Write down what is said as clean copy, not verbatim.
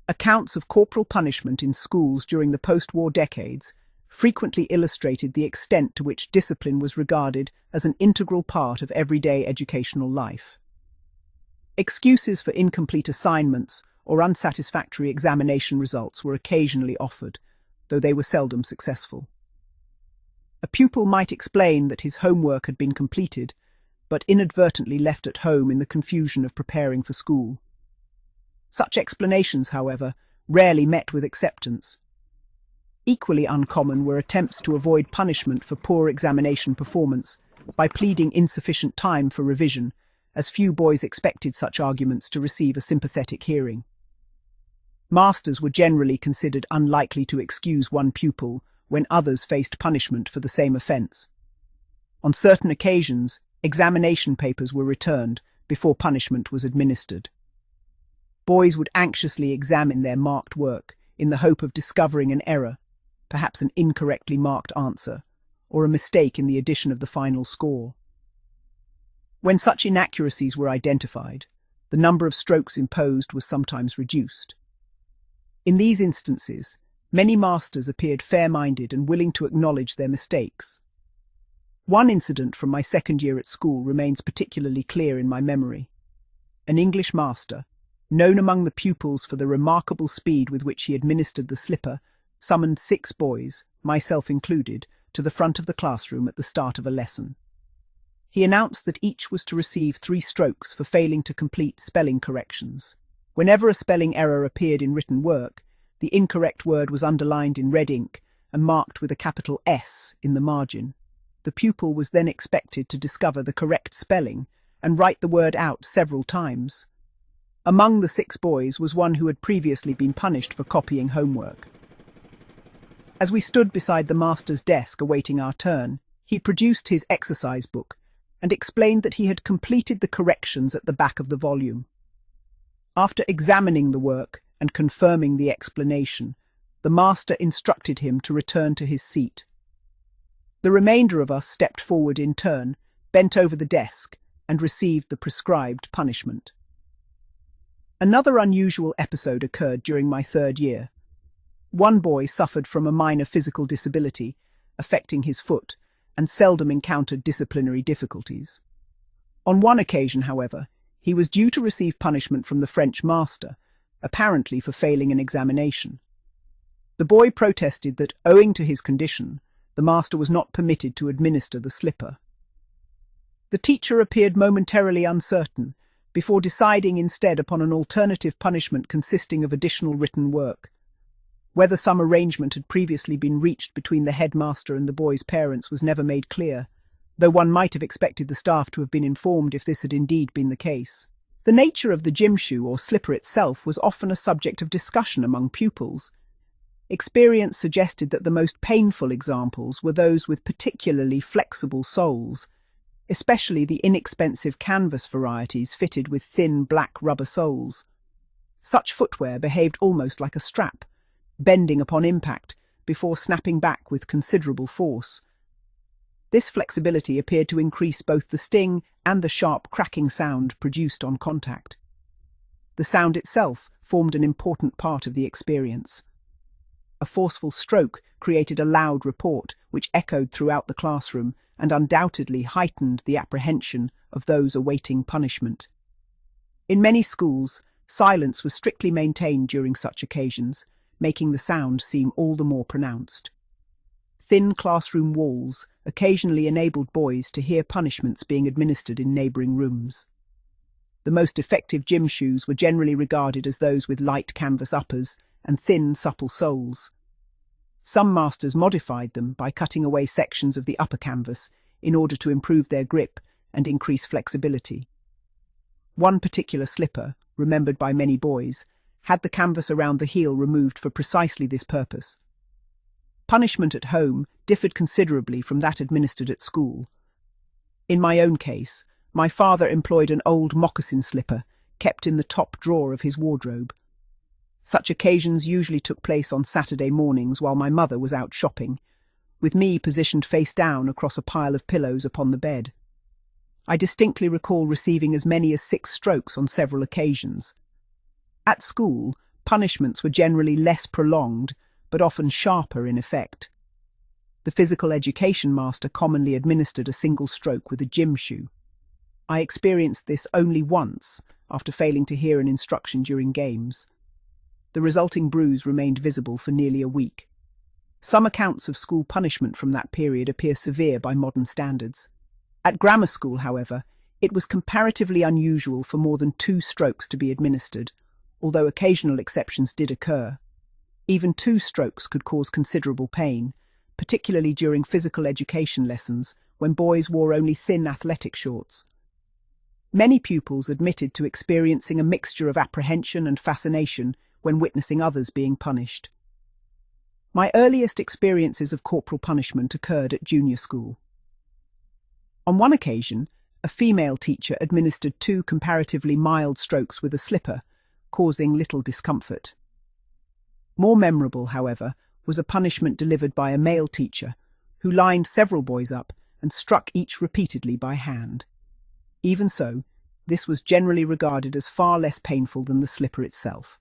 Accounts of corporal punishment in schools during the post-war decades frequently illustrated the extent to which discipline was regarded as an integral part of everyday educational life. Excuses for incomplete assignments or unsatisfactory examination results were occasionally offered, though they were seldom successful. A pupil might explain that his homework had been completed, but inadvertently left at home in the confusion of preparing for school. Such explanations, however, rarely met with acceptance. Equally uncommon were attempts to avoid punishment for poor examination performance by pleading insufficient time for revision, as few boys expected such arguments to receive a sympathetic hearing. Masters were generally considered unlikely to excuse one pupil when others faced punishment for the same offence. On certain occasions, examination papers were returned before punishment was administered. Boys would anxiously examine their marked work in the hope of discovering an error, perhaps an incorrectly marked answer, or a mistake in the addition of the final score. When such inaccuracies were identified, the number of strokes imposed was sometimes reduced. In these instances, many masters appeared fair-minded and willing to acknowledge their mistakes. One incident from my second year at school remains particularly clear in my memory. An English master, known among the pupils for the remarkable speed with which he administered the slipper, summoned 6 boys, myself included, to the front of the classroom at the start of a lesson. He announced that each was to receive 3 strokes for failing to complete spelling corrections. Whenever a spelling error appeared in written work, the incorrect word was underlined in red ink and marked with a capital S in the margin. The pupil was then expected to discover the correct spelling and write the word out several times. Among the 6 boys was one who had previously been punished for copying homework. As we stood beside the master's desk awaiting our turn, he produced his exercise book and explained that he had completed the corrections at the back of the volume. After examining the work and confirming the explanation, the master instructed him to return to his seat. The remainder of us stepped forward in turn, bent over the desk, and received the prescribed punishment. Another unusual episode occurred during my third year. One boy suffered from a minor physical disability, affecting his foot, and seldom encountered disciplinary difficulties. On one occasion, however, he was due to receive punishment from the French master, apparently for failing an examination. The boy protested that, owing to his condition, the master was not permitted to administer the slipper. The teacher appeared momentarily uncertain, before deciding instead upon an alternative punishment consisting of additional written work. Whether some arrangement had previously been reached between the headmaster and the boy's parents was never made clear, though one might have expected the staff to have been informed if this had indeed been the case. The nature of the gym shoe or slipper itself was often a subject of discussion among pupils. Experience suggested that the most painful examples were those with particularly flexible soles, especially the inexpensive canvas varieties fitted with thin black rubber soles. Such footwear behaved almost like a strap, bending upon impact before snapping back with considerable force. This flexibility appeared to increase both the sting and the sharp cracking sound produced on contact. The sound itself formed an important part of the experience. A forceful stroke created a loud report which echoed throughout the classroom and undoubtedly heightened the apprehension of those awaiting punishment. In many schools, silence was strictly maintained during such occasions, making the sound seem all the more pronounced. Thin classroom walls occasionally enabled boys to hear punishments being administered in neighbouring rooms. The most effective gym shoes were generally regarded as those with light canvas uppers and thin, supple soles. Some masters modified them by cutting away sections of the upper canvas in order to improve their grip and increase flexibility. One particular slipper, remembered by many boys, had the canvas around the heel removed for precisely this purpose. Punishment at home differed considerably from that administered at school. In my own case, my father employed an old moccasin slipper kept in the top drawer of his wardrobe. Such occasions usually took place on Saturday mornings while my mother was out shopping, with me positioned face down across a pile of pillows upon the bed. I distinctly recall receiving as many as 6 strokes on several occasions. At school, punishments were generally less prolonged, but often sharper in effect. The physical education master commonly administered a single stroke with a gym shoe. I experienced this only once, after failing to hear an instruction during games. The resulting bruise remained visible for nearly a week. Some accounts of school punishment from that period appear severe by modern standards. At grammar school, however, it was comparatively unusual for more than 2 strokes to be administered, although occasional exceptions did occur. Even 2 strokes could cause considerable pain, particularly during physical education lessons when boys wore only thin athletic shorts. Many pupils admitted to experiencing a mixture of apprehension and fascination when witnessing others being punished. My earliest experiences of corporal punishment occurred at junior school. On one occasion, a female teacher administered 2 comparatively mild strokes with a slipper, causing little discomfort. More memorable, however, was a punishment delivered by a male teacher who lined several boys up and struck each repeatedly by hand. Even so, this was generally regarded as far less painful than the slipper itself.